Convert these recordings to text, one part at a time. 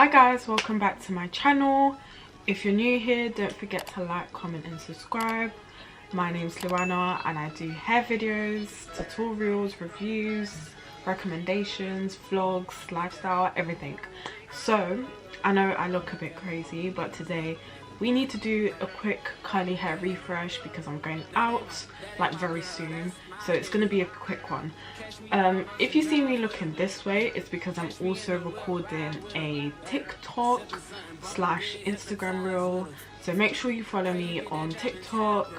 Hi guys, welcome back to my channel. If you're new here, don't forget to like, comment and subscribe. My name's Luana and I do hair videos, tutorials, reviews, recommendations, vlogs, lifestyle, everything. So I know I look a bit crazy, but today we need to do a quick curly hair refresh because I'm going out like very soon, so it's going to be a quick one. If you see me looking this way, it's because I'm also recording a TikTok / Instagram reel, so make sure you follow me on TikTok,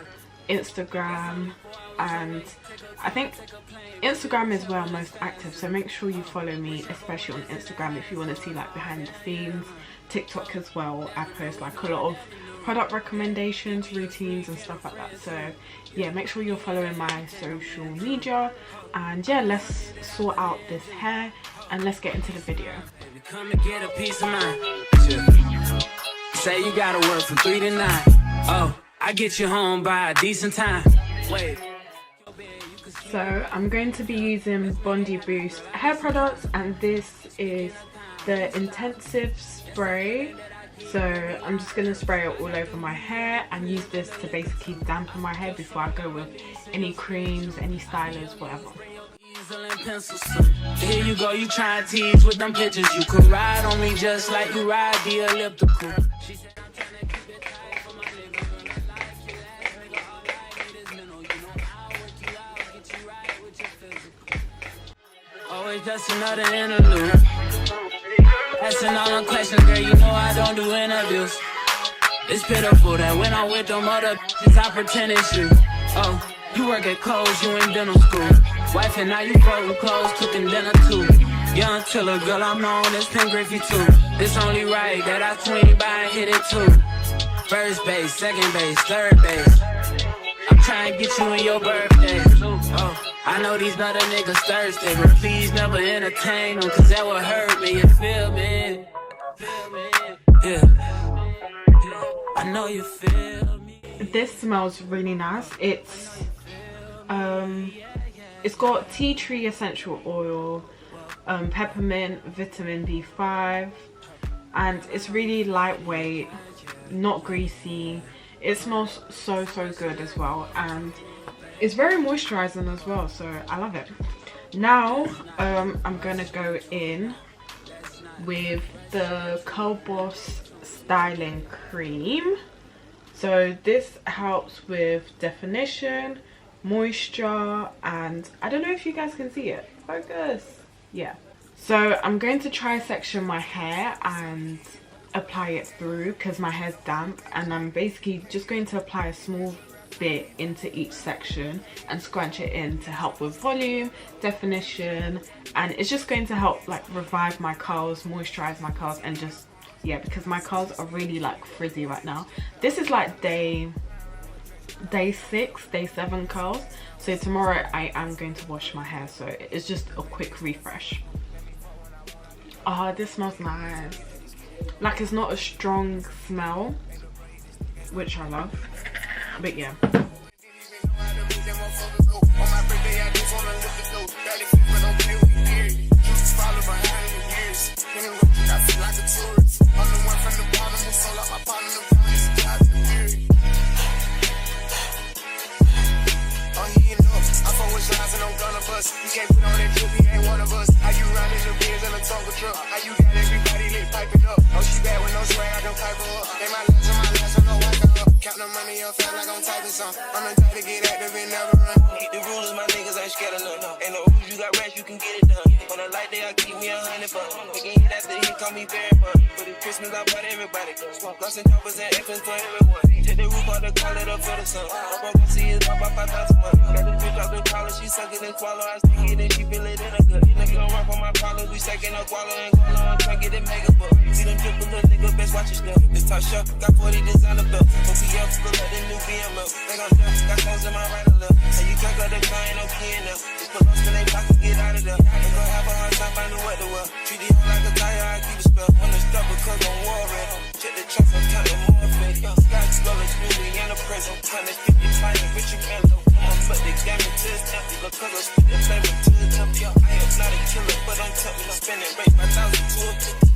Instagram, and I think Instagram is where I'm most active, so make sure you follow me, especially on Instagram if you want to see like behind the scenes. TikTok as well, I post like a lot of product recommendations, routines and stuff like that. So yeah, make sure you're following my social media, and yeah, let's sort out this hair and let's get into the video. Come and get a piece of mind. Say you gotta work from 3 to 9. Oh, I get you home by a decent time. Wait. So I'm going to be using Bondi Boost hair products, and this is the intensive spray. So I'm just going to spray it all over my hair and use this to basically dampen my hair before I go with any creams, any stylers, whatever. Here you go, you try to tease with them pictures. You could ride on me just like you ride the elliptical. Always just another interlude. Asking all them questions, girl, you know I don't do interviews. It's pitiful that when I'm with them other bitches, I pretend it's you. Oh, you work at Kohl's, you in dental school. Wife and now you folding clothes, cooking dinner too. Young Tiller, girl, I'm known as Pin Griffey too. It's only right that I swing by and hit it too. First base, second base, third base. I'm trying to get you in your birthday. Oh, I know these other niggas thirsty, but please never entertain them, cause that would hurt me, you feel me? Yeah, I know you feel me. This smells really nice. It's got tea tree essential oil, peppermint, vitamin B5, and it's really lightweight, not greasy. It smells so good as well, and it's very moisturizing as well, so I love it. Now I'm gonna go in with the Curl Boss styling cream. So this helps with definition, moisture, and I don't know if you guys can see it. Focus. Yeah. So I'm going to try section my hair and apply it through because my hair's damp, and I'm basically just going to apply a small bit into each section and scrunch it in to help with volume, definition, and it's just going to help like revive my curls, moisturize my curls, and just yeah, because my curls are really like frizzy right now. This is like day 6, day 7 curls, so tomorrow I am going to wash my hair, so it's just a quick refresh. Oh, this smells nice. Like, it's not a strong smell, which I love, but yeah. You can't put on that drip, he ain't one of us. How you run in the beers and a tongue truck? How you got everybody lit piping up? Oh, she bad with no swag, I can pipe her up. They my last, I know I can up. Count the money up, feel like I'm typing some. I'm the type to get active and never run. Keep the rules, my niggas ain't scared of none. Ain't no rules, you got rats, you can get it done. On a light day, I keep me 100 bucks. They can hit after he call me very fun. For the Christmas, I bought everybody. Lost and choppers and infants for everyone. Take the roof off the collar, up for the sun. I'm gonna see his pop, 5,000 money. Got the bitch off the collar, she suck it and swallow. I stick it and she feel it in a gut. Nigga don't rock on my problems, we stacking up wallow and guala. I'm trying to get it mega book. See them drip with the nigga, best watch your step. This top shelf, got 40 designer belt. OPF, still at the new BML. They gon' jump, got clothes in my right or left. And you can't go to car, ain't no key in them. Just put us in they pocket, get out of there. They gon' have a hard time finding what to wear. Treat the hoe like a tire, I keep a spell. On the stuff because I'm war ready. Check the tracks, I'm counting more fake. Sky scroll, it's movie in the prison. 250, flying, Richard Mello. But they got me to his temple, because I spit the flavor to the temple. I am not a killer, but I'm telling you, spending rate 5,000 to a 50.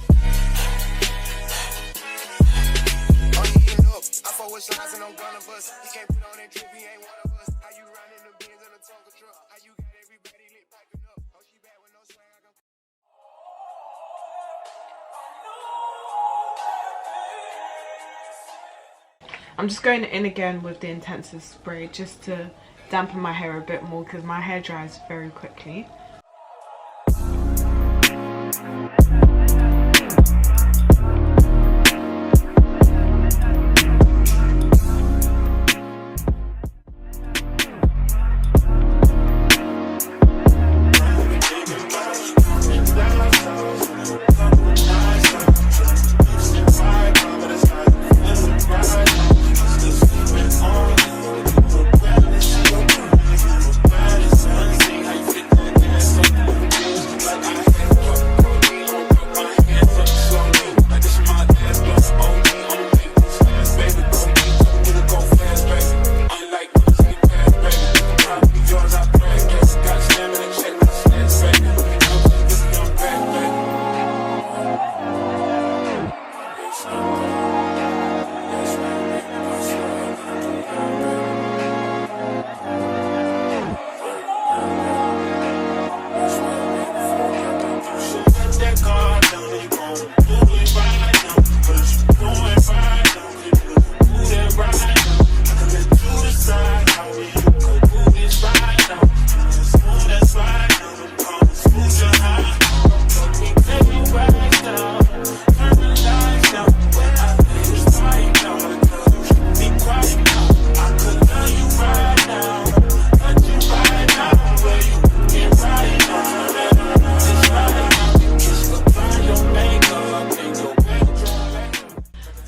with slides and I'm gonna bust. He can't put on that drip, he ain't one of us. How you riding the Benz in a Tonka truck? How you got everybody lit piping up? Oh, she bad with no swag, I can... I'm just going in again with the intensive spray just to dampen my hair a bit more because my hair dries very quickly.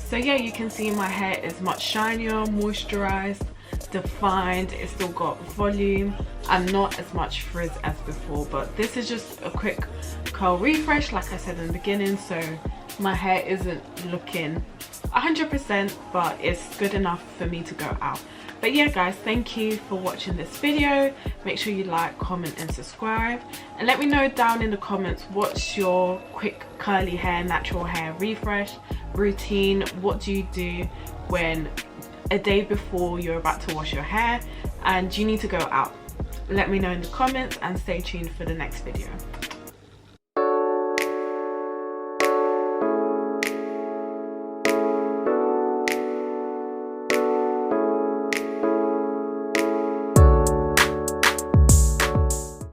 So yeah, you can see my hair is much shinier, moisturized, defined. It's still got volume and not as much frizz as before, but this is just a quick curl refresh like I said in the beginning, so my hair isn't looking 100%, but it's good enough for me to go out. But yeah guys, thank you for watching this video. Make sure you like, comment and subscribe, and let me know down in the comments what's your quick curly hair, natural hair refresh routine. What do you do when a day before you're about to wash your hair and you need to go out? Let me know in the comments and stay tuned for the next video.